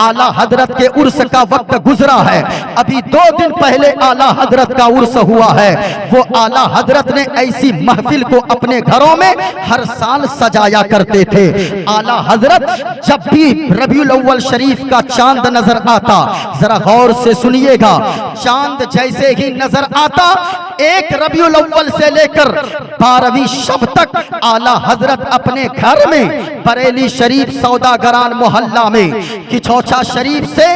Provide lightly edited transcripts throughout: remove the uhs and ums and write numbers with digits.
आला हजरत के उर्स का वक्त गुजरा है, अभी 2 दिन पहले आला हजरत का उर्स हुआ है। वो आला हजरत ने ऐसी महफिल को अपने घरों में हर साल सजाया करते थे। आला हजरत जब भी रबीउल अव्वल शरीफ का चांद नजर आता, जरा गौर से सुनिएगा, चांद जैसे ही नजर आता, 1 रबीउल अव्वल से लेकर 12वीं शब तक आला हजरत अपने घर में बरेली शरीफ सौदागरान मोहल्ला में किचौचा शरीफ से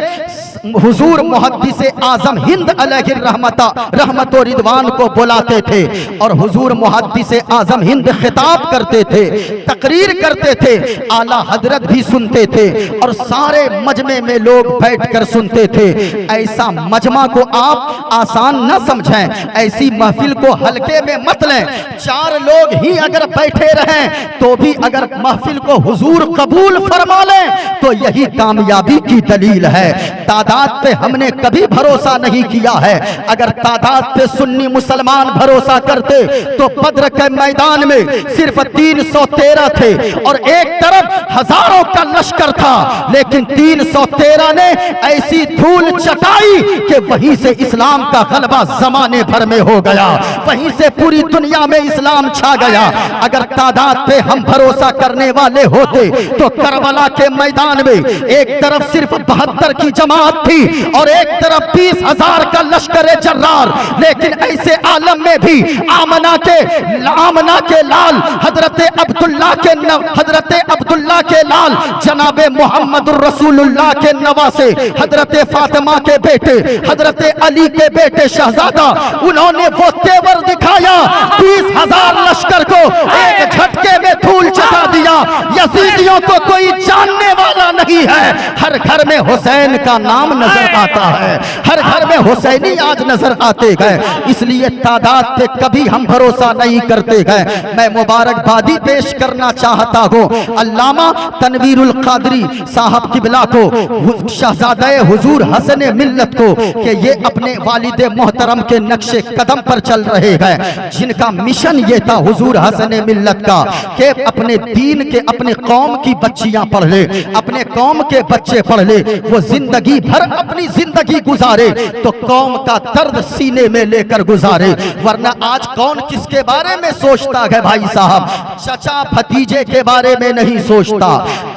हुजूर मुहद्दिस आजम हिंद अलैहि रहमत व रिदवान को बुलाते थे और हुजूर मुहद्दिस आजम हिंद खिताब करते थे, तकरीर करते थे। आला हजरत भी सुनते थे और सारे मजमे में लोग बैठकर सुनते थे। ऐसा मजमा को आप आसान न समझें, ऐसी महफिल को हल्के में मत लें। 4 लोग ही अगर बैठे रहें तो भी अगर महफिल को हुजूर कबूल फरमा लें तो यही कामयाबी की दलील है। तादाद पे हमने कभी भरोसा नहीं किया है। अगर तादाद पे सुन्नी मुसलमान भरोसा करते तो बद्र के मैदान में सिर्फ 313 थे और एक तरफ हजारों का लश्कर था, लेकिन 313 ने ऐसी धूल चटाई कि वहीं से इस्लाम का गलबा जमाने भर में हो गया, वहीं से पूरी दुनिया में इस्लाम छा गया। अगर तादाद पे हम भरोसा करने वाले होते तो करबला के मैदान में एक तरफ सिर्फ 72 की जमात थी और एक तरफ 20,000 का लश्कर जर्रार, लेकिन ऐसे आलम में भी आमना के लाल हजरत अब्दुल्ला के लाल जनाबे मोहम्मदुर रसूलुल्लाह के नवासे हजरत फातिमा के बेटे हजरत अली के बेटे शहजादा, उन्होंने वो तेवर दिखाया, 20,000 लश्कर को एक झटके में धूल चटा दिया। यजीदियों को कोई जानने वाला नहीं है। हर घर में हुसैन का नाम नजर आता है, हर घर में हुसैनी आज नजर आते गए, इसलिए तादाद पे कभी हम भरोसा नहीं करते गए। मैं मुबारकबादी पेश करना चाहता हूँ अल्लामा तनवीरुल कादरी साहब किबला को, शहजादे हुजूर हसन मिल्लत को, कि ये अपने वालिद मोहतरम के नक्शे कदम पर चल रहे हैं, जिनका मिशन ये था हुजूर हसन मिल्लत का कि अपने दीन के, अपने कौम की बच्चियां पढ़ ले, अपने कौम के बच्चे पढ़ ले, वो जिंदगी भर अपनी जिंदगी गुजारे तो कौम का दर्द सीने में लेकर गुजारे। वरना आज कौन किसके बारे में सोचता है भाई साहब, चचा भतीजे के बारे में नहीं सोचता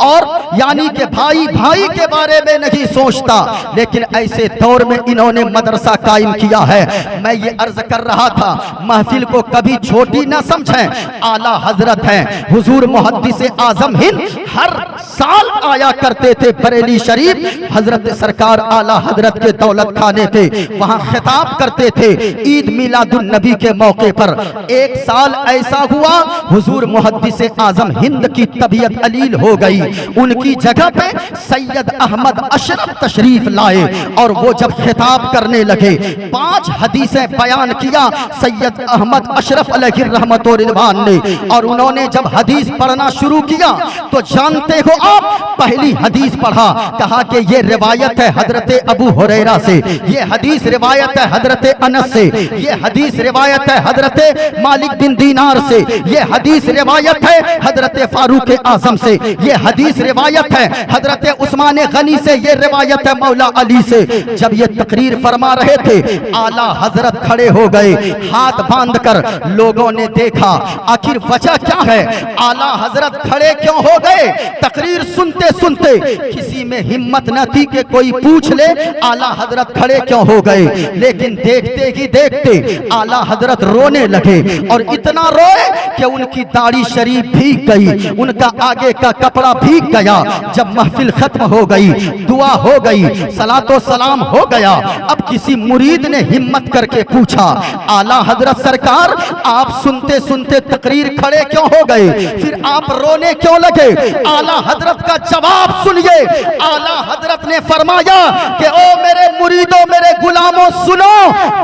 और यानी कि भाई भाई के बारे में नहीं सोचता। लेकिन ऐसे दौर में इन्होंने मदरसा कायम किया है। मैं ये अर्ज कर रहा था, महफिल को कभी छोटी ना समझें, आला हजरत हैं हुजूर मुहद्दिस आजम हिंद, हर साल आया करते थे बरेली शरीफ। हजरत सरकार आला हजरत के दौलत खाने थे, वहां खिताब करते थे ईद मिलादुन नबी के मौके पर। एक साल ऐसा हुआ हुजूर मुहद्दिस आजम हिंद की तबीयत अलील हो गई, उनकी जगह पे सैयद अहमद अशरफ तशरीफ लाए और वो जब खिताब करने लगे 5 हदीसें बयान किया सैयद अहमद अशरफ अलैहि रहमत व रिदवान ने। और उन्होंने जब हदीस पढ़ना शुरू किया तो जानते हो आप, पहली हदीस पढ़ा, कहा कि ये रिवायत है हजरत अबू हुरैरा से, ये हदीस रिवायत है हजरत अनस से, ये हदीस रिवायत है हजरत मालिक बिन दीनार से, ये हदीस रिवायत है हजरत फारूक आजम से, ये हदीस रिवायत है हजरत उस्मान गनी से, ये रिवायत है मौला अली से। जब ये तकरीर फरमा रहे थे आला हजरत खड़े हो गए हाथ बांधकर। लोगों ने देखा आखिर वजह क्या है, आला हजरत खड़े क्यों हो गए। तकरीर सुनते सुनते किसी में हिम्मत न थी कि कोई पूछ ले आला हजरत खड़े क्यों हो गए, लेकिन देखते ही देखते आला हजरत रोने लगे और इतना रोए कि उनकी दाढ़ी शरीफ भीग गई, उनका आगे का कपड़ा भीग गया। जब महफिल खत्म हो गई, दुआ हो गई, सलातो सलाम हो गया, अब किसी मुरीद ने हिम्मत करके पूछा आला हजरत सरकार आप सुनते सुनते तकरीर खड़े क्यों हो गए, फिर आप रोने क्यों लगे। आला हजरत का जवाब सुनिए। आला हजरत ने फरमाया कि ओ मेरे मुरीदों, मेरे गुलामों सुनो,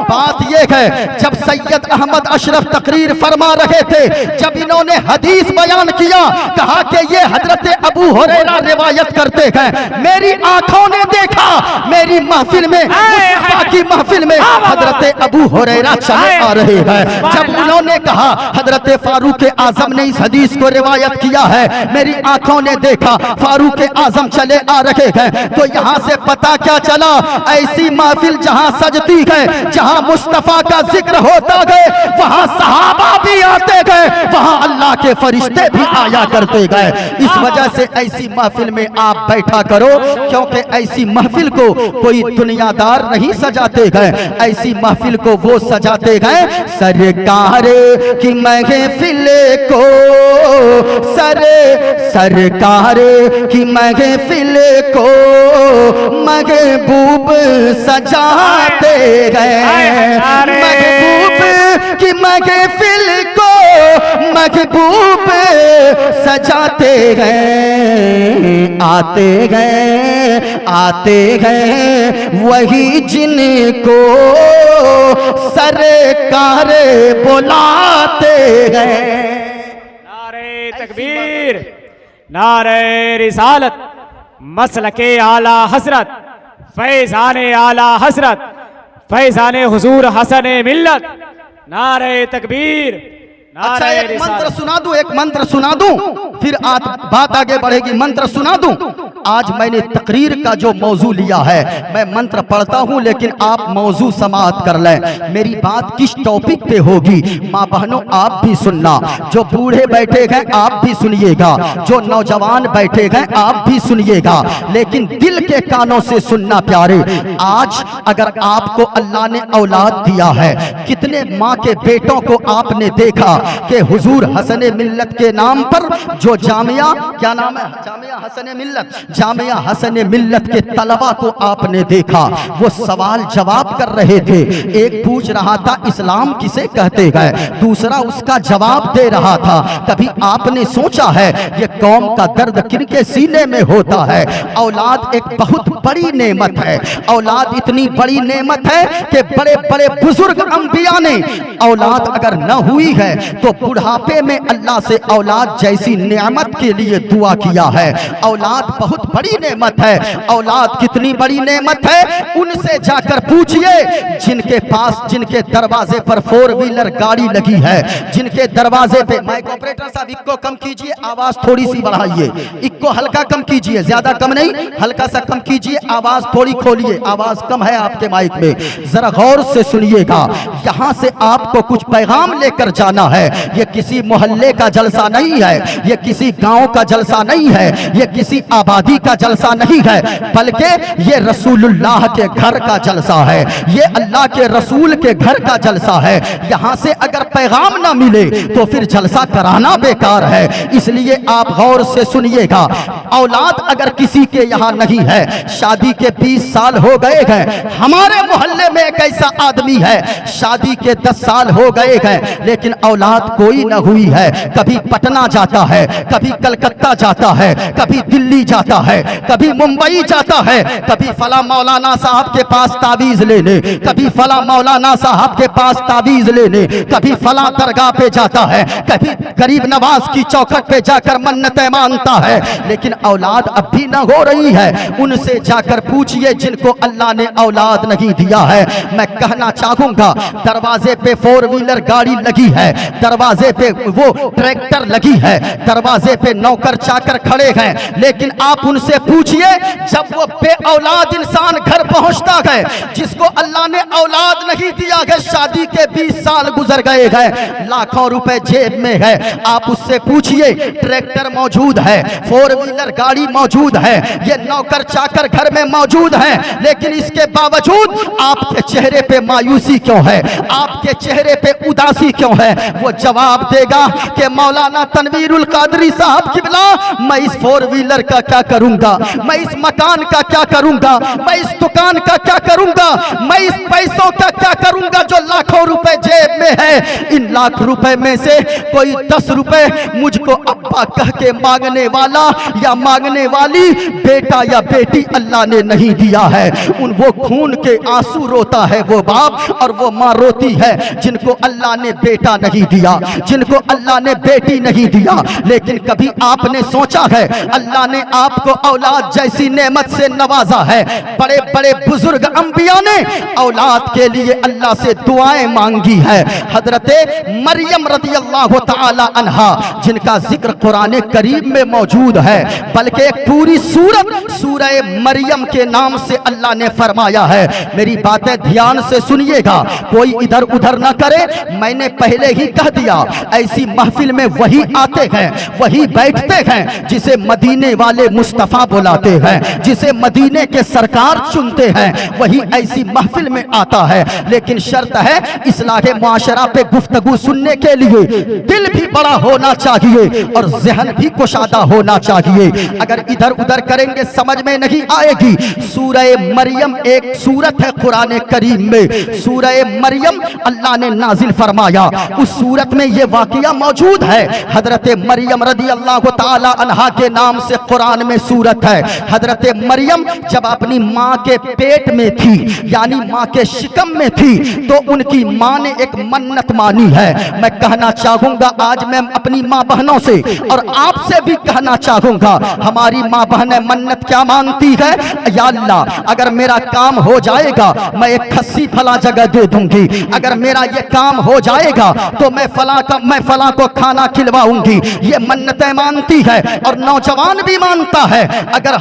बात यह है जब सैयद अहमद अशरफ तकरीर फरमा रहे थे, जब इन्होंने हदीस बयान किया, कहा कि ये हजरत अबू हुरैरा रिवायत करते हैं, मेरी आंखों ने देखा मेरी महफिल में, मुस्तफा की महफिल में हजरत अबू हुरैरा चले आ रहे हैं। जब उन्होंने कहा, हजरत फारूक आजम ने इस हदीस को रिवायत किया है, मेरी आंखों ने देखा फारूक आजम चले आ रहे हैं, तो यहाँ से पता क्या चला, ऐसी महफिल जहाँ सजती है, जहाँ मुस्तफा का जिक्र होता गए, वहाँ सहाबा भी आते गए, वहाँ अल्लाह के फरिश्ते भी आया करते गए। इस वजह से ऐसी महफिल में आप बैठा करो, क्योंकि ऐसी महफिल को कोई दुनियादार नहीं सजाते गए, ऐसी महफिल को वो सजाते गए सरकार की महफिल को, सरकार की महफिल को महबूब सजाते गए, महबूब की महफिल को महबूब सजाते गए, आते गए वही जिनको सरकार बुलाते गए। नारे तकबीर, नारे रिसालत, मसलके आला हसरत, फैज़ाने आला हसरत, फैज़ाने हुजूर हसन मिल्लत। नारे तकबीर। अच्छा, एक मंत्र सुना दूं, एक मंत्र सुना दूं, फिर बात आगे बढ़ेगी। मंत्र सुना दूं। आज मैंने तकरीर का जो मौजू लिया है, मैं मंत्र पढ़ता हूं, लेकिन आप मौजू समाअत कर लें। मेरी बात किस टॉपिक पे होगी, माँ बहनों आप भी सुनना, जो बूढ़े बैठे गए आप भी सुनिएगा, जो नौजवान बैठे गए आप भी सुनिएगा, लेकिन दिल के कानों से सुनना प्यारे। आज अगर आपको अल्लाह ने औलाद दिया है, कितने माँ के बेटों को आपने देखा कि हुजूर हसन मिल्लत के नाम पर जो जामिया, क्या नाम है, जामिया हसन मिल्लत, जामिया हसन मिल्लत के तलबा को आपने देखा, वो सवाल जवाब कर रहे थे। एक पूछ रहा था इस्लाम किसे कहते गए, दूसरा उसका जवाब दे रहा था। कभी आपने सोचा है ये कौम का दर्द किनके सीने में होता है? औलाद एक बहुत बड़ी नेमत है, औलाद इतनी बड़ी नेमत है कि बड़े बड़े बुजुर्ग अंबिया ने औलाद अगर न हुई है तो बुढ़ापे में अल्लाह से औलाद जैसी नेमत के लिए दुआ किया है। औलाद बहुत बड़ी नेमत है। औलाद कितनी बड़ी नेमत है, उनसे जाकर पूछिए जिनके पास, जिनके दरवाजे पर 4 व्हीलर गाड़ी लगी है, जिनके दरवाजे पे, माइक ऑपरेटर साहब इक्को कम कीजिए, आवाज थोड़ी सी बढ़ाइए, इक्को हल्का कम कीजिए, ज्यादा कम नहीं, हल्का सा कम कीजिए, आवाज थोड़ी खोलिए, आवाज कम है आपके माइक में, जरा गौर से सुनिएगा। यहां से आपको कुछ पैगाम लेकर जाना है। ये किसी मोहल्ले का जलसा नहीं है, ये किसी गांव का जलसा नहीं है, ये किसी आबादी का जलसा नहीं है, बल्कि ये रसूलुल्लाह के घर का जलसा है, ये अल्लाह के रसूल के घर का जलसा है। यहां से अगर पैगाम ना मिले तो फिर जलसा कराना बेकार है। इसलिए आप गौर से सुनिएगा। औलाद अगर किसी के यहाँ नहीं है, शादी के 20 साल हो गए हैं, हमारे मोहल्ले में एक ऐसा आदमी है शादी के 10 साल हो गए हैं, लेकिन औलाद कोई न हुई है। कभी पटना जाता है, कभी कलकत्ता जाता है, कभी दिल्ली जाता है, कभी मुंबई जाता है, कभी फला मौलाना साहब के पास तावीज लेने, कभी फला मौलाना साहब के पास तावीज लेने, कभी फला दरगाह पे जाता है, कभी गरीब नवाज की चौखट पे जाकर मन्नतें मांगता है, लेकिन औलाद अब भी न हो रही है। उनसे जाकर पूछिए जिनको अल्लाह ने औलाद नहीं दिया है। मैं कहना चाहूंगा, दरवाजे पे 4 व्हीलर गाड़ी लगी है, दरवाजे पे वो ट्रैक्टर लगी है, दरवाजे पे नौकर चाकर खड़े हैं, लेकिन आप उनसे पूछिए जब वो बे औलाद इंसान घर पहुंचता है, जिसको अल्लाह ने औलाद नहीं दिया है, शादी के 20 साल गुजर गए हैं, लाखों रुपए जेब में है, आप उससे पूछिए ट्रैक्टर मौजूद है, 4 व्हीलर गाड़ी मौजूद है, ये नौकर चाकर घर में मौजूद है, लेकिन इसके बावजूद आपके चेहरे पे मायूसी क्यों है, आपके चेहरे पे उदासी क्यों है? वो जवाब देगा कि मौलाना तनवीरुल कादरी साहब किबला, मैं इस 4 व्हीलर का क्या करूंगा, मैं इस मकान का क्या करूंगा, मैं इस दुकान का क्या करूंगा, मैं इस पैसों का क्या करूंगा जो लाखों रुपए जेब में है। इन लाख रुपए में से कोई 10 रुपए मुझको अब्बा कह के मांगने वाला या मांगने वाली बेटा या बेटी अल्लाह ने नहीं दिया है। वो खून के आंसू रोता है वो बाप और वो माँ रोती है जिनको अल्लाह ने बेटा नहीं दिया, जिनको अल्लाह ने बेटी नहीं दिया। लेकिन कभी आपने सोचा है अल्लाह ने आपको औलाद जैसी नेमत से नवाजा है। बड़े बड़े बुजुर्ग अंबिया ने औलाद के लिए अल्लाह से दुआएं मांगी है। हजरते मरियम रज़ियल्लाहु ताला अन्हा जिनका जिक्र कुरान करीम में मौजूद है, बल्कि एक पूरी सूरत सूरह मरियम के नाम से अल्लाह ने फरमाया है। मेरी बातें ध्यान से सुनिएगा, कोई इधर उधर ना करे। मैंने पहले ही कह दिया ऐसी महफिल में वही आते हैं, वही बैठते हैं जिसे मदीने वाले मुस्तफा बुलाते हैं, जिसे मदीने के सरकार चुनते हैं, वही ऐसी महफिल में आता है। लेकिन शर्त है इस्लाह मुआशरा पे गुफ्तगू सुनने के लिए दिल भी बड़ा होना चाहिए और ज़हन भी कुशादा होना चाहिए। अगर इधर उधर करेंगे समझ में नहीं आएगी। सूरह मरियम एक सूरत है कुरान करीम में, सूरह मरियम अल्लाह ने नाजिल फरमाया। उस सूरत में ये वाकया मौजूद है। हजरत मरियम रज़ियल्लाहु ताला अन्हा के नाम से कुरान में सूरत है। हजरत मरियम जब अपनी माँ के पेट में थी, यानी माँ के शिकम में थी, तो उनकी माँ ने एक मन्नत मानी है। मैं कहना चाहूंगा आज मैं अपनी माँ बहनों से और आपसे भी कहना चाहूंगा, हमारी माँ बहनें मन्नत क्या मांगती है? या अल्लाह अगर मेरा काम हो जाएगा मैं एक खस्सी फला जगह दे दूंगी, अगर मेरा ये काम हो जाएगा तो मैं फला को खाना खिलवाऊंगी। ये मन्नतें मानती है और नौजवान भी मानता है अगर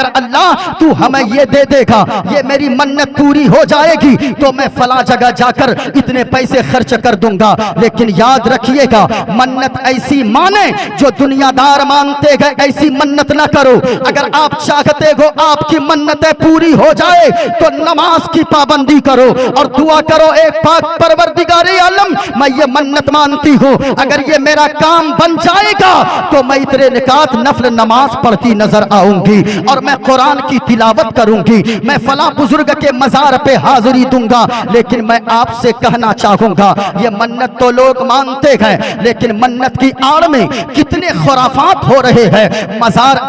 अल्लाह तू हमें ये दे देगा, ये मेरी मन्नत पूरी हो जाएगी तो मैं फला जगह जाकर इतने पैसे खर्च कर दूंगा। लेकिन याद रखिएगा मन्नत ऐसी माने जो दुनियादार मानते गए ऐसी मन्नत ना करो। अगर आप चाहते हो आपकी मन्नतें पूरी हो जाए तो नमाज की पाबंदी करो और दुआ करो, एक पाक परवरदिगारे आलम मैं ये मन्नत मानती हूँ अगर ये मेरा काम बन जाएगा तो मैं इतने निकात नफल नमाज पढ़ती नजर आऊंगी और मैं कुरान की तिलावत करूंगी, मैं फला बुजुर्ग के मजार पे हाजिरी दूंगा। लेकिन मैं आपसे कहना चाहूंगा ये मन्नत तो लोग मानते हैं, लेकिन मन्नत की आड़ में कितने खुराफात हो रहे हैं।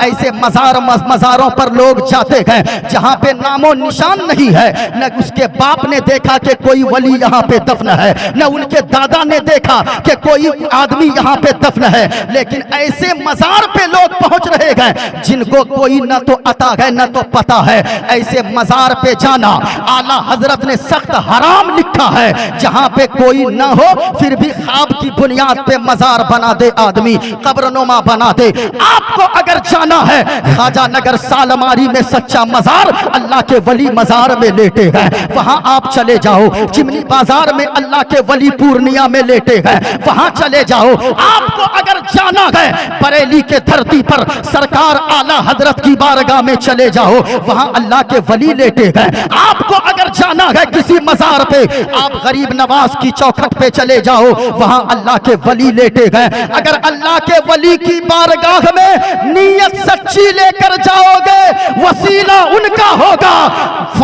ऐसे मजारों पर लोग जाते हैं जहां पे नामो निशान नहीं है, न उसके बाप ने देखा कि कोई वली यहाँ पे दफन है, न उनके दादा ने देखा कि कोई आदमी यहाँ पे दफन है। लेकिन ऐसे मजार पे लोग पहुंच रहे हैं जिनको कोई न तो अता है न तो पता है। ऐसे मजार पे जाना आला हजरत ने सख्त हराम लिखा है। जहां पे कोई न हो फिर भी ख्वाब की बुनियाद पे मजार बना दे आदमी, कब्रनुमा बना दे। आपको अगर जाना है ख्वाजा नगर सालमारी में सच्चा मजार अल्लाह के वली मजार में लेटे हैं, वहां आप चले जाओ। चिमनी बाजार में अल्लाह के वली पूर्णिया में लेटे हैं, वहां चले जाओ। आपको अगर जाना है बरेली के धरती पर सरकार आला हजरत की बारगाह में चले जाओ, वहां अल्लाह के वली लेटे हैं। आपको अगर जाना है किसी मजार पे आप गरीब नवाज की चौखट पे चले जाओ, वहां अल्लाह के वली लेटे हैं। अगर अल्लाह के वली की बारगाह में नीयत सच्ची लेकर जाओगे वसीला उनका होगा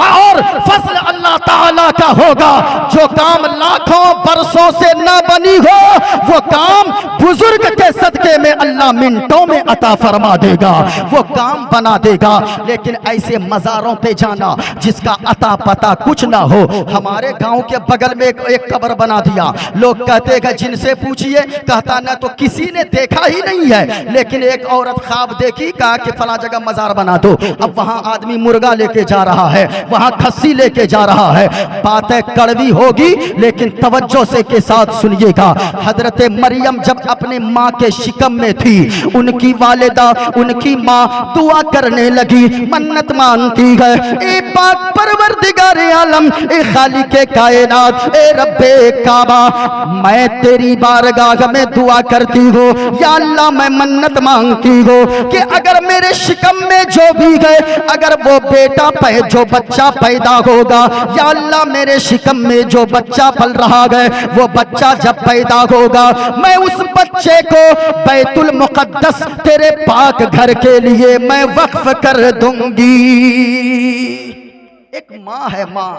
और फजल अल्लाह ताला का होगा। जो काम लाखों बरसों से न बनी हो वो काम बुजुर्ग के सदके में अल्लाह मिनटों में अता फरमा देगा, वो काम बना देगा। लेकिन ऐसे मजारों पे जाना जिसका अता पता कुछ ना हो। हमारे गांव के बगल में एक कब्र बना दिया, लोग कहते हैं जिनसे पूछिए, कहता ना तो किसी ने देखा ही नहीं है, लेकिन एक औरत ख्वाब देखी, कहा कि फला जगह मजार बना दो। अब वहां आदमी मुर्गा लेके जा रहा है, वहां खस्सी लेके जा रहा है। बातें कड़वी होगी लेकिन तवज्जो से के साथ सुनिएगा। हजरत मरियम जब अपने माँ के शिकम में थी, उनकी वालिदा उनकी माँ दुआ करने लगी, मन्नत मानती है, ए पाक परवरदिगारे आलम, ए खालिके कायनात, ए रब्बे काबा, मैं तेरी बारगाह में दुआ करती हूँ, या अल्लाह मैं मन्नत मांगती हूँ कि अगर मेरे शिकम में जो भी गए, अगर वो बेटा जो बच्चा पैदा होगा, या अल्लाह मेरे शिकम में जो बच्चा पल रहा है वो बच्चा जब पैदा होगा, मैं उस बच्चे को बैतुल मुकद्दस तेरे पाक घर के लिए मैं वक्फ कर दूंगी। एक माँ है, माँ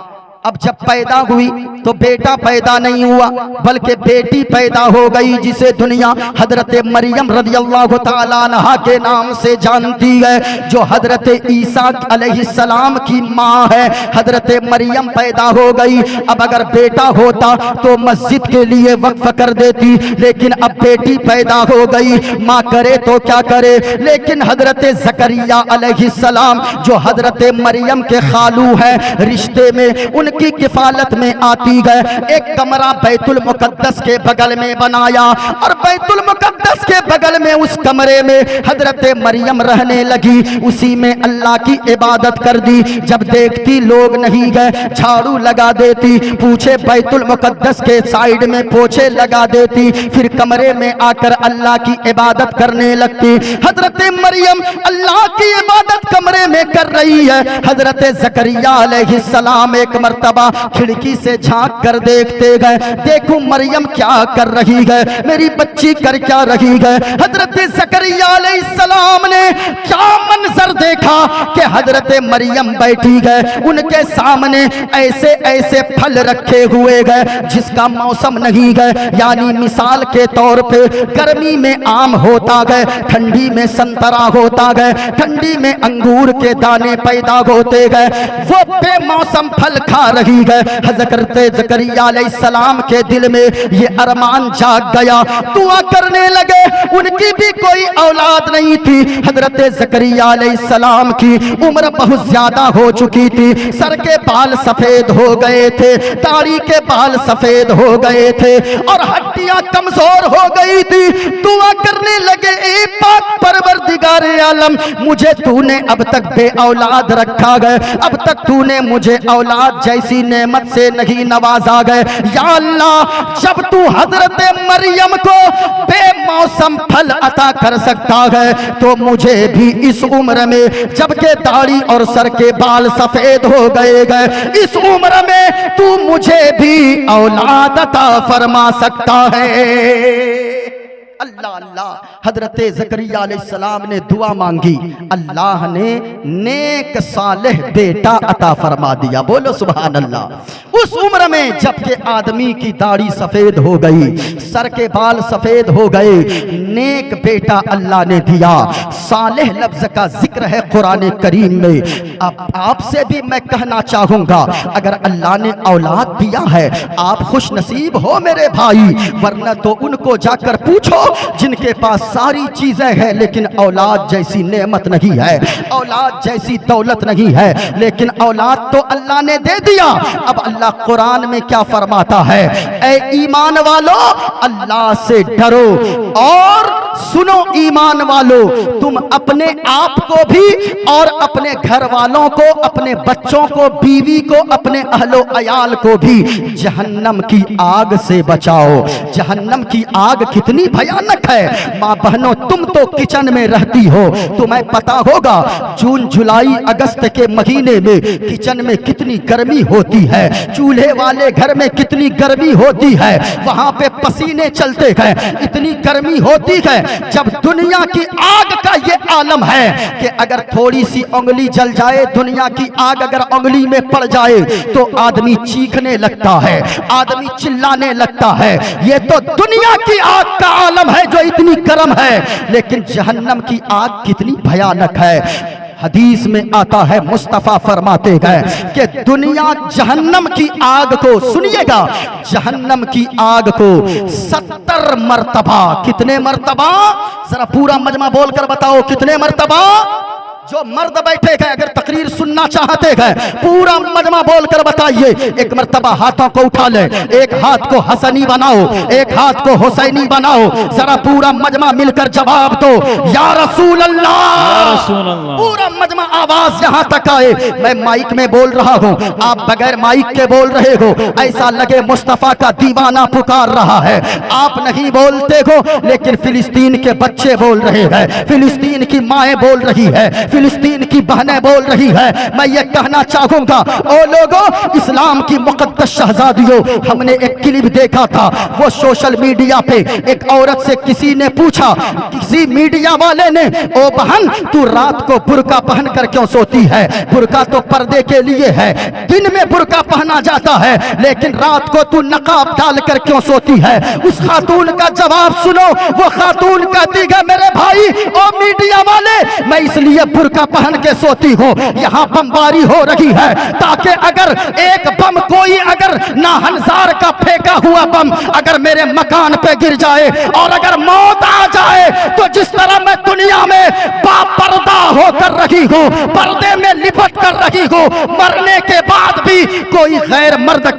अब जब पैदा हुई तो बेटा पैदा नहीं हुआ बल्कि बेटी पैदा हो गई, जिसे दुनिया हजरत मरियम रज़ियल्लाहु ताला अन्हा के नाम से जानती है, जो हजरत ईसा अलैहिस्सलाम की माँ है। हजरत मरियम पैदा हो गई। अब अगर बेटा होता तो मस्जिद के लिए वक्फ कर देती, लेकिन अब बेटी पैदा हो गई, माँ करे तो क्या करे। लेकिन हजरत ज़करिया अलैहिस्सलाम जो हजरत मरियम के खालू है, रिश्ते में उनकी किफालत में आती गए, एक कमरा बैतुल मुकद्दस के बगल में बनाया और बैतुल मुकद्दस के बगल में उस कमरे में हजरत मरियम रहने लगी, उसी में अल्लाह की इबादत कर दी। जब देखती लोग नहीं गए, झाड़ू लगा देती, पूछे बैतुल मुकद्दस के साइड में पोछे लगा देती, फिर कमरे में आकर अल्लाह की इबादत करने लगती। हजरत मरियम अल्लाह की इबादत कमरे में कर रही है। हजरत ज़करिया अलैहिस्सलाम एक मर्तबा खिड़की से झांक कर देखते गए, देखूं मरियम क्या कर रही है, मेरी बच्ची कर क्या रही है। हजरत ज़करिया अलैहिस्सलाम ने क्या मंजर देखा कि हजरत मरियम बैठी है, उनके सामने ऐसे ऐसे फल रखे हुए गए जिसका मौसम नहीं है। यानी मिसाल के तौर पे गर्मी में आम होता गए, ठंडी में संतरा होता गए, ठंडी में अंगूर के दाने पैदा होते गए, वो बेमौसम फल खा रही है। हजरत ज़करिया अलैहिस्सलाम के दिल में ये अरमान जाग गया, दुआ करने लगे। उनकी भी कोई औलाद नहीं थी। हजरत ज़करिया अलैहिस्सलाम की उम्र बहुत ज्यादा हो चुकी थी, सर के बाल सफेद हो गए थे, दाढ़ी के बाल सफेद हो गए थे और हड्डियां कमजोर हो गई थी। दुआ करने लगे, ए पाक परवरदिगार आलम, मुझे तूने अब तक बे औलाद रखा गए, अब तक तूने मुझे औलाद जैसी नेमत से नहीं नवाजा गए। या अल्लाह, जब तू हजरत मरियम को बेमौसम फल अता कर सकता है तो मुझे भी इस उम्र में, जबकि दाढ़ी और सर के बाल सफेद हो गए इस उम्र में तू मुझे भी औलाद अता फरमा सकता है। अल्लाह अल्लाह, हजरत ज़करिया अलैहिस्सलाम ने दुआ मांगी, अल्लाह ने नेक सालेह बेटा अता फरमा दिया। बोलो सुभान अल्लाह। उस उम्र में जबकि आदमी की दाढ़ी सफेद हो गई, सर के बाल सफेद हो गए, नेक बेटा अल्लाह ने दिया। सालेह लफ्ज का जिक्र है कुरान करीम में। अब आपसे भी मैं कहना चाहूंगा, अगर अल्लाह ने औलाद दिया है आप खुश नसीब हो मेरे भाई, वरना तो उनको जाकर पूछो जिनके पास सारी चीजें हैं लेकिन औलाद जैसी नेमत नहीं है, औलाद जैसी दौलत नहीं है, लेकिन औलाद तो अल्लाह ने दे दिया। अब अल्लाह कुरान में क्या फरमाता है, ऐ ईमान वालो अल्लाह से डरो और सुनो ईमान वालो, तुम अपने आप को भी और अपने घर वालों को, अपने बच्चों को, बीवी को, अपने अहलो अयाल को भी जहन्नम की आग से बचाओ। जहन्नम की आग कितनी भयानक है। माँ बहनों, तुम तो किचन में रहती हो, तुम्हें पता होगा जून जुलाई अगस्त के महीने में किचन में कितनी गर्मी होती है, चूल्हे वाले घर में कितनी गर्मी होती है, वहां पे पसीने चलते हैं, इतनी गर्मी होती है। जब दुनिया की आग का ये आलम है कि अगर थोड़ी सी उंगली जल जाए, दुनिया की आग अगर उंगली में पड़ जाए तो आदमी चीखने लगता है, आदमी चिल्लाने लगता है। ये तो दुनिया की आग का आलम है जो इतनी गर्म है, लेकिन जहन्नम की आग कितनी भयानक है। हदीस में आता है, मुस्तफा फरमाते हैं कि दुनिया जहन्नम की आग को, सुनिएगा, जहन्नम की आग को 70 मर्तबा, कितने मर्तबा, जरा पूरा मजमा बोलकर बताओ कितने मर्तबा। जो मर्द बैठे गए अगर तकरीर सुनना चाहते हैं पूरा मजमा बोलकर बताइए। एक मर्तबा हाथों को उठा ले, एक हाथ को हसनी बनाओ, एक हाथ को हुसैनी बनाओ, जरा पूरा मजमा मिलकर जवाब दो, या रसूल अल्लाह। पूरा मजमा आवाज यहां तक आए। मैं माइक में बोल रहा हूं, आप बगैर माइक के बोल रहे हो, ऐसा लगे मुस्तफा का दीवाना पुकार रहा है। आप नहीं बोलते हो लेकिन फिलिस्तीन के बच्चे बोल रहे हैं, फिलिस्तीन की माएं बोल रही है, फिलिस्तीन की बहनें बोल रही है। मैं ये कहना चाहूंगा, ओ लोगों, इस्लाम की मुकद्दस शहजादियों, हमने एक क्लिप देखा था, वो सोशल मीडिया पे एक औरत से किसी ने पूछा, किसी मीडिया वाले ने, ओ बहन तू रात को बुर्का पहन कर क्यों सोती है? बुर्का तो पर्दे के लिए है, दिन में बुर्का पहना जाता है, लेकिन रात को तू नकाब डाल कर क्यों सोती है? उस खातून का जवाब सुनो। वो खातून कहती है, मेरे भाई ओ मीडिया वाले, मैं इसलिए बुर्का पहन के सोती हूँ, यहाँ बमबारी हो रही है, ताकि अगर एक बम कोई अगर नाहनजार का फेंका हुआ बम अगर मेरे मकान पे गिर जाए और अगर मौत आ जाए, तो जिस तरह मैं दुनिया में बापर्दा होकर रही हूँ, पर्दे में लिपट कर रही हूँ, मरने के बाद भी कोई गैर मर्द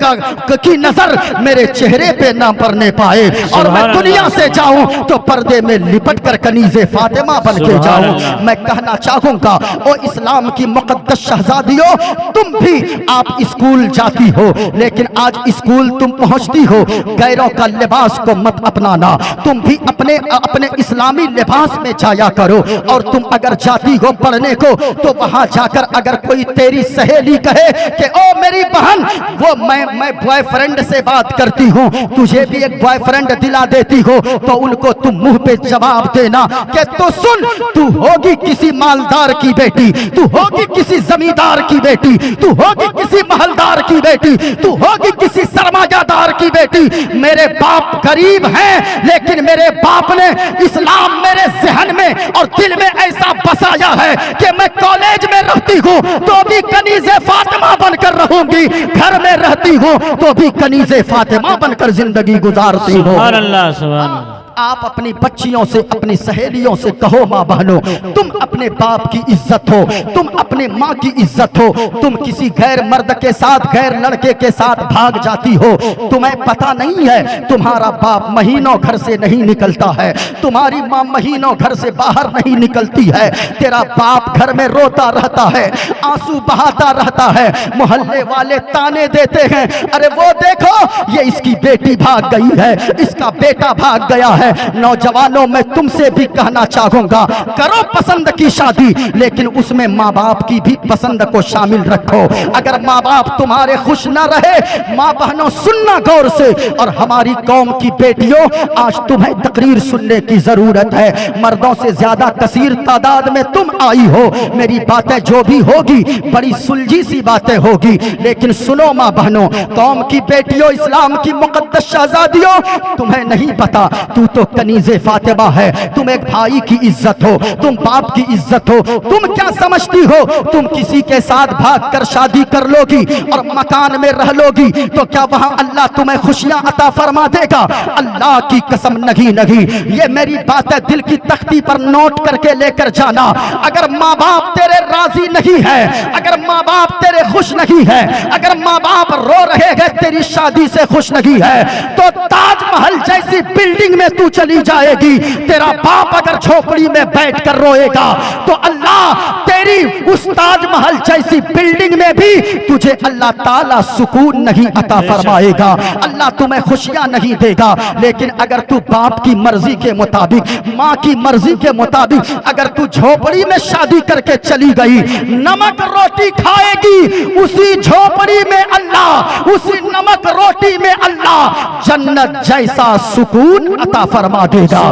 की नजर मेरे चेहरे पे ना पड़ने पाए, और मैं दुनिया से जाऊं तो पर्दे में लिपट कर कनीज़े फातिमा बन के जाऊं। मैं कहना चाहूंगा, ओ इस्लाम की मुकद्दस शहजादियों, तुम भी आप स्कूल जाती हो, लेकिन आज स्कूल तुम पहुंचती हो, गैरों का लिबास को मत अपनाना, तुम भी अपने अपने इस्लामी लिबास में जाया करो। और तुम अगर जाती हो पढ़ने को, तो वहां जाकर अगर कोई तेरी सहेली कहे कि ओ मेरी बहन, वो मैं बॉयफ्रेंड से बात करती हूँ, तुझे भी एक बॉयफ्रेंड दिला देती हो, तो उनको तुम मुंह पे जवाब देना कि तो सुन, तू होगी किसी मालदार की बेटी, तू होगी किसी जमींदार की बेटी, तू होगी किसी महलदार की बेटी, तू होगी किसी सरमायादार की बेटी। मेरे बाप गरीब हैं, लेकिन मेरे बाप ने इस्लाम मेरे जहन में और दिल में ऐसा बसाया है कि मैं कॉलेज में रहती हूँ तो भी कनीज़े फातिमा बनकर रहूंगी, घर में रहती हूँ तो भी कनीज़े फातिमा बनकर जिंदगी गुजारती हूँ। सुभान अल्लाह, सुभान अल्लाह। आप अपनी बच्चियों से, अपनी सहेलियों से कहो, माँ बहनों, तुम अपने बाप की इज्जत हो, तुम अपने माँ की इज्जत हो, तुम किसी गैर मर्द के साथ, गैर लड़के के साथ भाग जाती हो, तुम्हें पता नहीं है तुम्हारा बाप महीनों घर से नहीं निकलता है, तुम्हारी माँ महीनों घर से बाहर नहीं निकलती है, तेरा बाप घर में रोता रहता है, आंसू बहाता रहता है, मोहल्ले वाले ताने देते हैं, अरे वो देखो ये इसकी बेटी भाग गई है, इसका बेटा भाग गया है। नौजवानों, मैं तुमसे भी कहना चाहूंगा, करो पसंद की शादी, लेकिन उसमें माँ बाप की भी पसंद को शामिल रखो। अगर माँ बाप तुम्हारे खुश न रहे, माँ बहनों सुनना गौर से, और हमारी कौम की बेटियों, आज तुम्हें तकरीर सुनने की जरूरत है, मर्दों से ज्यादा कसीर तादाद में तुम आई हो, मेरी बातें जो भी होगी बड़ी सुलझी सी बातें होगी, लेकिन सुनो माँ बहनों, कौम की बेटियों, इस्लाम की मुकद्दस शहजादियों, तुम्हें नहीं पता, तू तो कनीज़े फातिमा है, तुम एक भाई की इज्जत हो, तुम बाप की इज्जत हो, तुम क्या समझती हो तुम किसी के साथ भागकर शादी कर लोगी और मकान में रह लोगी तो क्या वहां अल्लाह तुम्हें खुशियां अता फरमा देगा? अल्लाह की कसम नहीं नहीं, ये मेरी बात है, दिल की तख्ती पर नोट करके लेकर जाना। अगर माँ बाप तेरे राजी नहीं है, अगर माँ बाप तेरे खुश नहीं है, अगर माँ बाप रो रहे हैं तेरी शादी से खुश नहीं है, तो ताजमहल जैसी बिल्डिंग में तू चली जाएगी, तेरा बाप अगर झोपड़ी में बैठकर रोएगा तो अल्लाह तेरी उस ताजमहल जैसी बिल्डिंग में भी तुझे अल्लाह ताला सुकून नहीं अता फरमाएगा, अल्लाह तुम्हें खुशियां नहीं देगा। लेकिन अगर तू बाप की मर्जी के मुताबिक, माँ की मर्जी के मुताबिक अगर तू झोपड़ी में शादी करके चली गई, नमक रोटी खाएगी उसी झोपड़ी में अल्लाह, उसी नमक रोटी में अल्लाह जन्नत जैसा सुकून अता फरमा देगा।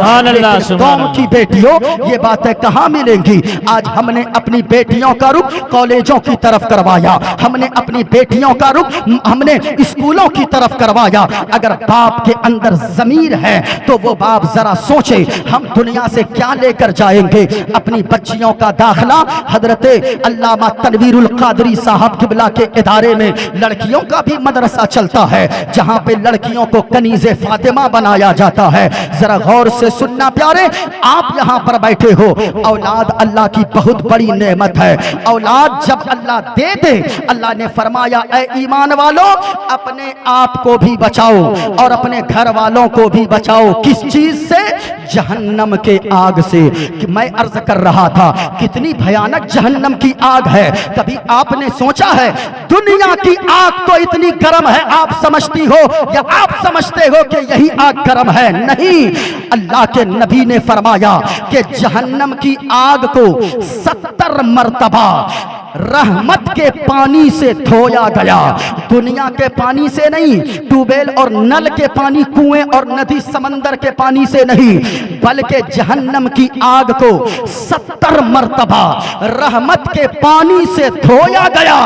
कौम की बेटियों, ये बातें कहाँ मिलेंगी? आज हमने अपनी बेटियों का रुख कॉलेजों की तरफ करवाया, हमने अपनी बेटियों का रुख हमने स्कूलों की तरफ करवाया। अगर बाप के अंदर ज़मीर है तो वो बाप जरा सोचे, हम दुनिया से क्या लेकर जाएंगे? अपनी बच्चियों का दाखिला हजरते अल्लामा तनवीरुल कादरी साहब किबला के इदारे में लड़कियों का भी मदरसा चलता है, जहाँ पे लड़कियों को कनीज़े फातिमा बनाया जाता है। जरा गौर से सुनना प्यारे, आप यहाँ पर बैठे हो, औलाद अल्लाह की बहुत बड़ी नेमत है। औलाद जब अल्लाह दे दे, अल्लाह ने फरमाया ऐ ईमान वालों, अपने आप को भी बचाओ और अपने घर वालों को भी बचाओ। किस चीज से? जहन्नम के आग से। कि मैं अर्ज कर रहा था कितनी भयानक जहन्नम की आग है। कभी आपने सोचा है दुनिया की आग तो इतनी गर्म है, आप समझती हो या आप समझते हो कि यही आग गर्म है? नहीं, अल्लाह के नबी ने फरमाया कि जहन्नम की आग को 70 मर्तबा रहमत के पानी से धोया गया। दुनिया के पानी से नहीं, ट्यूबवेल और नल के पानी, कुएं और नदी समंदर के पानी से नहीं, बल्कि जहन्नम की आग को 70 मर्तबा रहमत के पानी से धोया गया,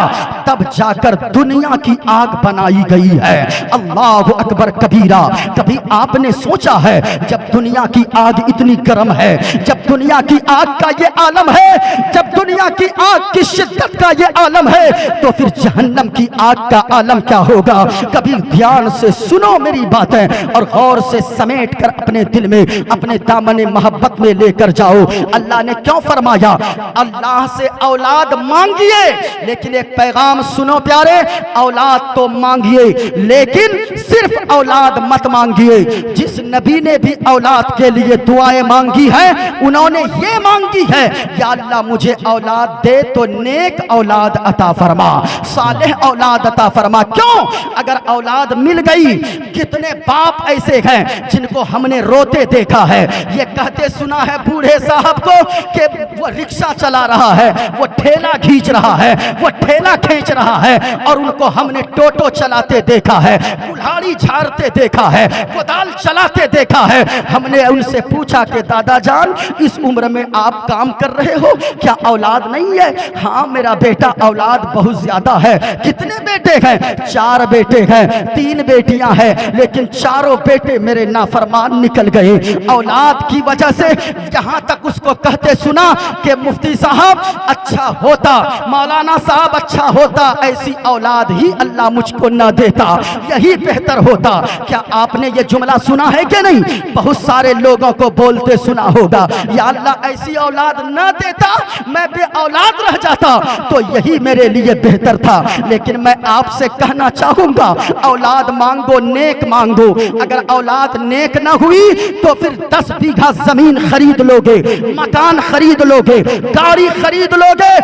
तब जाकर दुनिया की आग बनाई गई है। अल्लाह अकबर कबीरा। कभी आपने सोचा है जब दुनिया की आग इतनी गर्म है, जब दुनिया की आग का ये आलम है, जब दुनिया की आग की शिद्दत का ये आलम है, तो फिर जहन्नम की आग का आलम क्या होगा? कभी ध्यान से सुनो मेरी बातें और गौर से समेट कर अपने दिल में, अपने दामन मोहब्बत में लेकर जाओ। अल्लाह ने क्यों फरमाया अल्लाह से औलाद मांगिए, लेकिन एक पैगाम सुनो प्यारे, औलाद तो मांगिए लेकिन सिर्फ औलाद मत मांगिए। जिस नबी ने भी औलाद के लिए दुआएं मांगी है, उन्होंने ये मांगी है या अल्लाह मुझे औलाद दे तो नेक औलाद अता फरमा, सालेह औलाद अता फरमा। क्यों? अगर औलाद मिल गई, कितने बाप ऐसे हैं जिनको हमने रोते देखा है, ये कहते सुना है बूढ़े साहब को कि वो रिक्शा चला रहा है, वो ठेला खींच रहा है, वो ठेला खींच रहा है, और उनको हमने टोटो चलाते देखा है, कुल्हाड़ी झाड़ते देखा है, कोदाल चलाते देखा है। हमने उनसे पूछा कि दादा जान इस उम्र में आप काम कर रहे हो, क्या औलाद नहीं है? हाँ मेरा बेटा औलाद बहुत ज्यादा है। कितने बेटे हैं? 4 बेटे हैं, 3 बेटियां हैं, लेकिन चारों बेटे मेरे नाफरमान निकल गए। औलाद की वजह से जहां तक उसको कहते सुना कि मुफ्ती साहब अच्छा होता, मौलाना साहब अच्छा होता, ऐसी औलाद ही अल्लाह मुझको न देता, यही बेहतर होता। क्या आपने ये जुमला सुना है कि नहीं? बहुत सारे लोगों को बोलते सुना होगा, या अल्लाह ऐसी औलाद न देता, मैं बे औलाद रह जाता तो यही मेरे लिए बेहतर था। लेकिन मैं आपसे कहना चाहूंगा औलाद मांगो, नेक मांगो। अगर औलाद नेक न हुई तो फिर 10 बीघा जमीन खरीद लोगे, मकान खरीद लोगे, गाड़ी खरीद लोगे,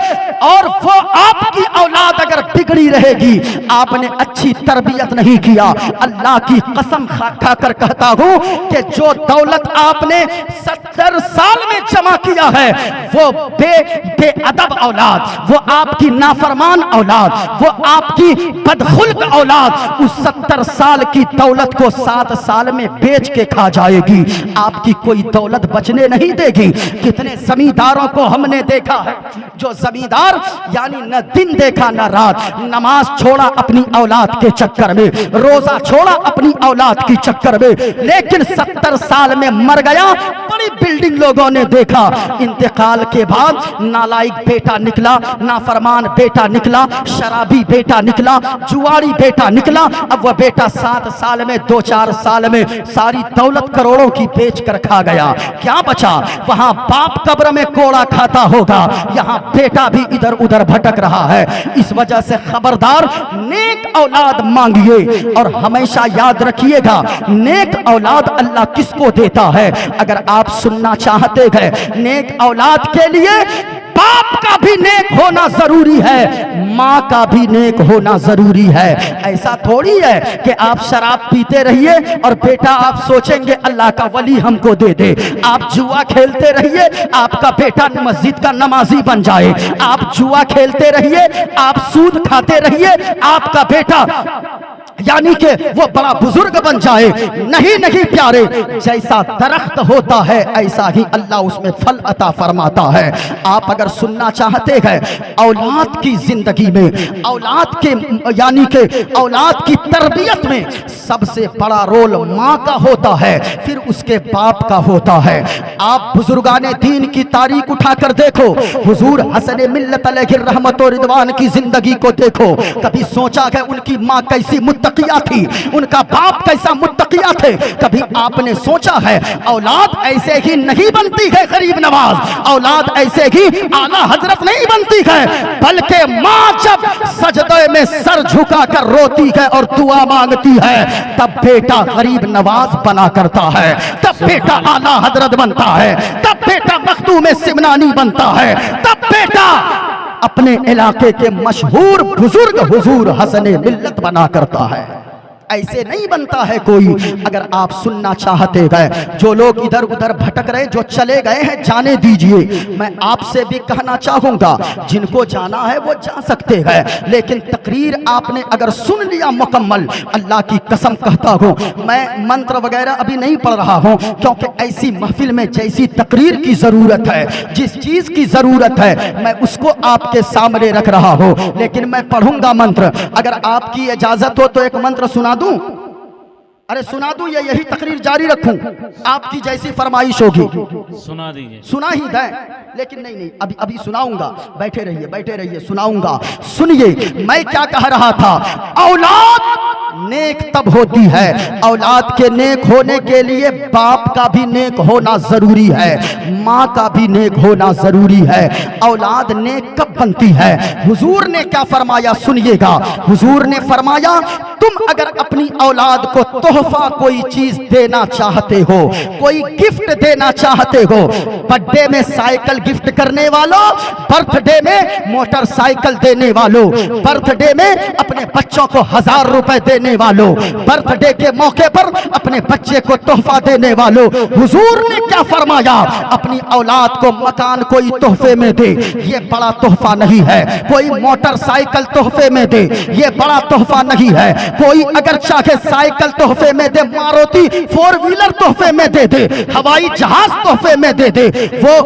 और वो आपकी औलाद अगर बिगड़ी रहेगी, आपने अच्छी तरबियत नहीं किया। अल्लाह की कसम खाकर कहता हूं कि जो दौलत आपने 70 साल में जमा किया है, वो बेअदब औलाद, वो आपकी नाफरमान औलाद, वो आपकी बदखुल्क औलाद उस 70 साल की दौलत को 7 साल में बेच के खा जाएगी। आपकी कोई दौलत बचने नहीं देगी। कितने जमींदारों को हमने देखा है, जो जमींदार यानी न दिन देखा न रात, नमाज छोड़ा अपनी औलाद के चक्कर में, रोजा छोड़ा अपनी औलाद की चक्कर में, लेकिन 70 साल में मर गया। बड़ी बिल्डिंग लोगों ने देखा, इंतकाल के बाद नालायक बेटा निकला, नाफरमान बेटा निकला, शराबी बेटा निकला, जुआरी बेटा निकला। अब वह बेटा 7 साल में, 2-4 साल में सारी दौलत करोड़ों की बेच कर खा गया। क्या बचा? वहां बाप कब्र में कोड़ा खाता होगा, यहाँ बेटा भी इधर उधर भटक रहा है। इस वजह से खबरदार, नेक औलाद मांगिए और हमेशा याद रखिएगा नेक औलाद अल्लाह किसको देता है। अगर आप सुनना चाहते हैं, नेक औलाद के लिए बाप का भी नेक होना जरूरी है, माँ का भी नेक होना जरूरी है। ऐसा थोड़ी है कि आप शराब पीते रहिए और बेटा आप सोचेंगे अल्लाह का वली हमको दे दे। आप जुआ खेलते रहिए, आपका बेटा मस्जिद का नमाजी बन जाए। आप जुआ खेलते रहिए, आप सूद खाते रहिए, आपका बेटा यानी कि वो बड़ा बुजुर्ग बन जाए। नहीं नहीं प्यारे, जैसा दरख्त होता है ऐसा ही अल्लाह उसमें फल अता फरमाता है। आप अगर सुनना चाहते हैं, औलाद की जिंदगी में, औलाद के यानी कि औलाद की तरबियत में सबसे बड़ा रोल माँ का होता है, फिर उसके बाप का होता है। आप बुजुर्गाने दीन की तारीख उठाकर देखो, हुजूर हसन मिल्लत अलैहि रहमत व रिदवान की जिंदगी को देखो। कभी सोचा है उनकी माँ कैसी मुत्तकिया थी, उनका बाप कैसा मुत्तकिया थे? कभी आपने सोचा है औलाद ऐसे ही नहीं बनती है गरीब नवाज, औलाद ऐसे ही आला हजरत नहीं बनती है, बल्कि माँ जब सजदे में में सर झुकाकर रोती है और दुआ मांगती है, तब बेटा गरीब नवाज बना करता है, तब बेटा आला हजरत बनता है, तब बेटा मखदूम सिमनानी बनता है, तब बेटा अपने इलाके के मशहूर बुजुर्ग हुजूर हसन मिल्लत बना करता है। ऐसे नहीं बनता है कोई। अगर आप सुनना चाहते गए, जो लोग इधर उधर भटक रहे, जो चले गए हैं, जाने दीजिए। मैं आपसे भी कहना चाहूंगा, जिनको जाना है वो जा सकते हैं, लेकिन तकरीर आपने अगर सुन लिया मुकम्मल, अल्लाह की कसम कहता हूँ, मैं मंत्र वगैरह अभी नहीं पढ़ रहा हूँ, क्योंकि ऐसी महफिल में जैसी तकरीर की जरूरत है, जिस चीज की जरूरत है, मैं उसको आपके सामने रख रहा हूँ। लेकिन मैं पढ़ूंगा मंत्र। अगर आपकी इजाजत हो तो एक मंत्र सुना दूं? अरे सुना दूं या यही तकरीर जारी रखूं? आपकी जैसी फरमाइश होगी सुना दीजिए। सुना ही दें, लेकिन नहीं, अभी अभी सुनाऊंगा। बैठे रहिए, सुनाऊंगा। सुनिए मैं क्या कह रहा था। औलाद नेक तब होती है, औलाद के नेक होने के लिए बाप का भी नेक होना जरूरी है, माँ का भी नेक होना जरूरी है। औलाद नेक कब बनती है? हुजूर ने क्या फरमाया सुनिएगा। हुजूर ने फरमाया, तुम अगर अपनी औलाद को तोहफा कोई चीज देना चाहते हो, कोई गिफ्ट देना चाहते हो, बर्थडे में साइकिल गिफ्ट करने वालों, बर्थडे में मोटरसाइकिल देने वालों, बर्थडे में अपने बच्चों को 1000 रुपए देने वालों, बर्थडे के मौके पर अपने बच्चे को तोहफा देने वालों, हुजूर ने क्या फरमाया? अपनी औलाद को मकान कोई तोहफे में दे, ये बड़ा तोहफा नहीं है। कोई मोटरसाइकिल तोहफे में दे, ये बड़ा तोहफा नहीं है। कोई अगर चाहे साइकिल तोहफे में दे, मारुति 4 व्हीलर तोहफे में दे दे, हवाई जहाज तोहफे में दे दे। वो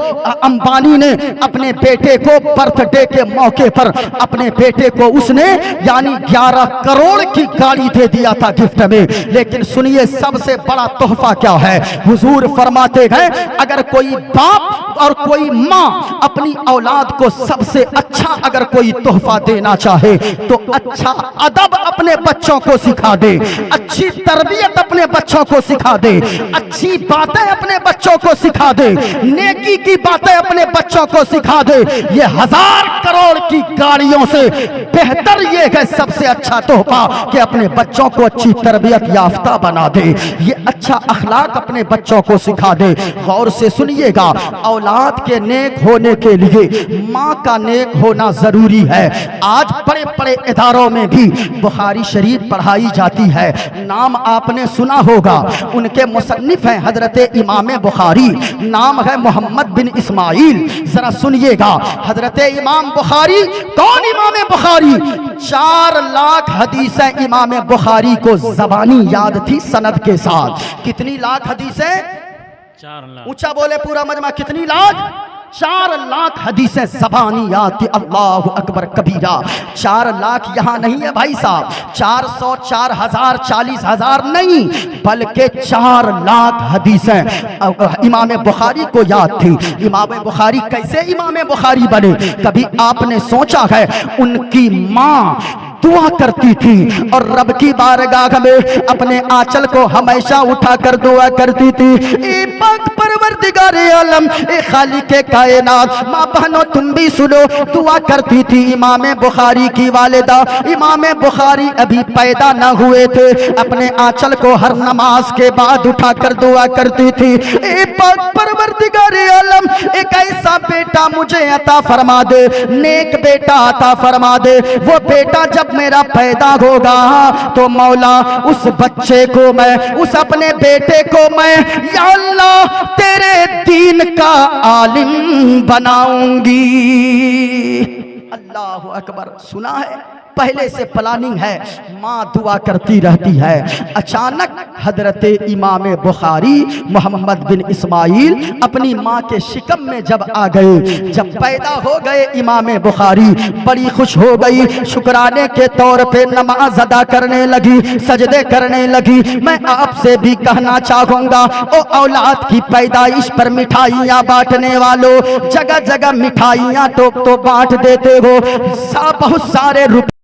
अंबानी ने अपने बेटे को बर्थडे के मौके पर, अपने बेटे को उसने यानी 11 करोड़ की गाड़ी दे दिया था गिफ्ट में। लेकिन सुनिए सबसे बड़ा तोहफा क्या है? हुजूर फरमाते हैं, अगर कोई बाप और कोई माँ अपनी औलाद को सबसे अच्छा अगर कोई तोहफा देना चाहे तो अच्छा अदब अपने बच्चों को सिखा दे, अच्छी तरबियत अपने बच्चों को सिखा दे, अच्छी बातें अपने बच्चों को सिखा दे, नेकी की बातें अपने बच्चों को सिखा दे। ये 1000 करोड़ की गाड़ियों से बेहतर ये है सबसे अच्छा तोहफा कि अपने बच्चों को अच्छी तरबियत याफ्ता बना दे, ये अच्छा अखलाक अपने बच्चों को सिखा दे। गौर से सुनिएगा, औलाद के नेक होने के लिए माँ का नेक होना जरूरी है। आज बड़े बड़े इदारों में भी बुखारी शरीफ पढ़ाई जाती है, नाम आपने सुना होगा। उनके मुसन्निफ हैं हजरत इमाम बुखारी, नाम है मोहम्मद बिन इस्माइल। जरा सुनिएगा, हजरत इमाम बुखारी, कौन इमाम बुखारी? 4 लाख हदीसें इमाम बुखारी को ज़बानी याद थी सनद के साथ। कितनी लाख हदीसें? 4 लाख। ऊंचा बोले पूरा मजमा, कितनी लाख? 4 लाख हदीसें ज़बानी याद थी। अल्लाहु अकबर कबीरा। 4 लाख यहाँ नहीं है भाई साहब, 400, 4000, 40,000 नहीं, बल्कि 4 लाख हदीसें इमाम बुखारी को याद थी। इमाम बुखारी कैसे इमाम बुखारी बने? कभी आपने सोचा है? उनकी माँ दुआ करती थी और रब की बारगाह में अपने आंचल को हमेशा उठाकर दुआ करती थी, ए पाक परवरदिगारे आलम, ए खालिके कायनात, माँ बहनों तुम भी सुनो। दुआ करती थी इमाम बुखारी की वालिदा। इमाम बुखारी अभी पैदा न हुए थे, अपने आंचल को हर नमाज के बाद उठाकर दुआ करती थी, ए पाक परवरदिगारे आलम, एक ऐसा बेटा मुझे अता फरमा दे, नेक बेटा अता फरमा दे। वो बेटा जब मेरा पैदा होगा तो मौला उस बच्चे को मैं, उस अपने बेटे को मैं, या अल्लाह तेरे दीन का आलिम बनाऊंगी। अल्लाहु अकबर। सुना है? पहले से प्लानिंग है, माँ दुआ करती रहती है। अचानक हजरत इमाम बुखारी मोहम्मद बिन इस्माइल अपनी माँ के शिकम में जब आ गए, जब पैदा हो गए, इमाम बुखारी बड़ी खुश हो गई, शुक्राने के तौर पे नमाज अदा करने लगी, सजदे करने लगी। मैं आपसे भी कहना चाहूंगा, ओ औलाद की पैदाइश पर मिठाइयाँ बांटने वालों, जगह जगह मिठाइयाँ तो बांट देते हो, बहुत सारे रुपए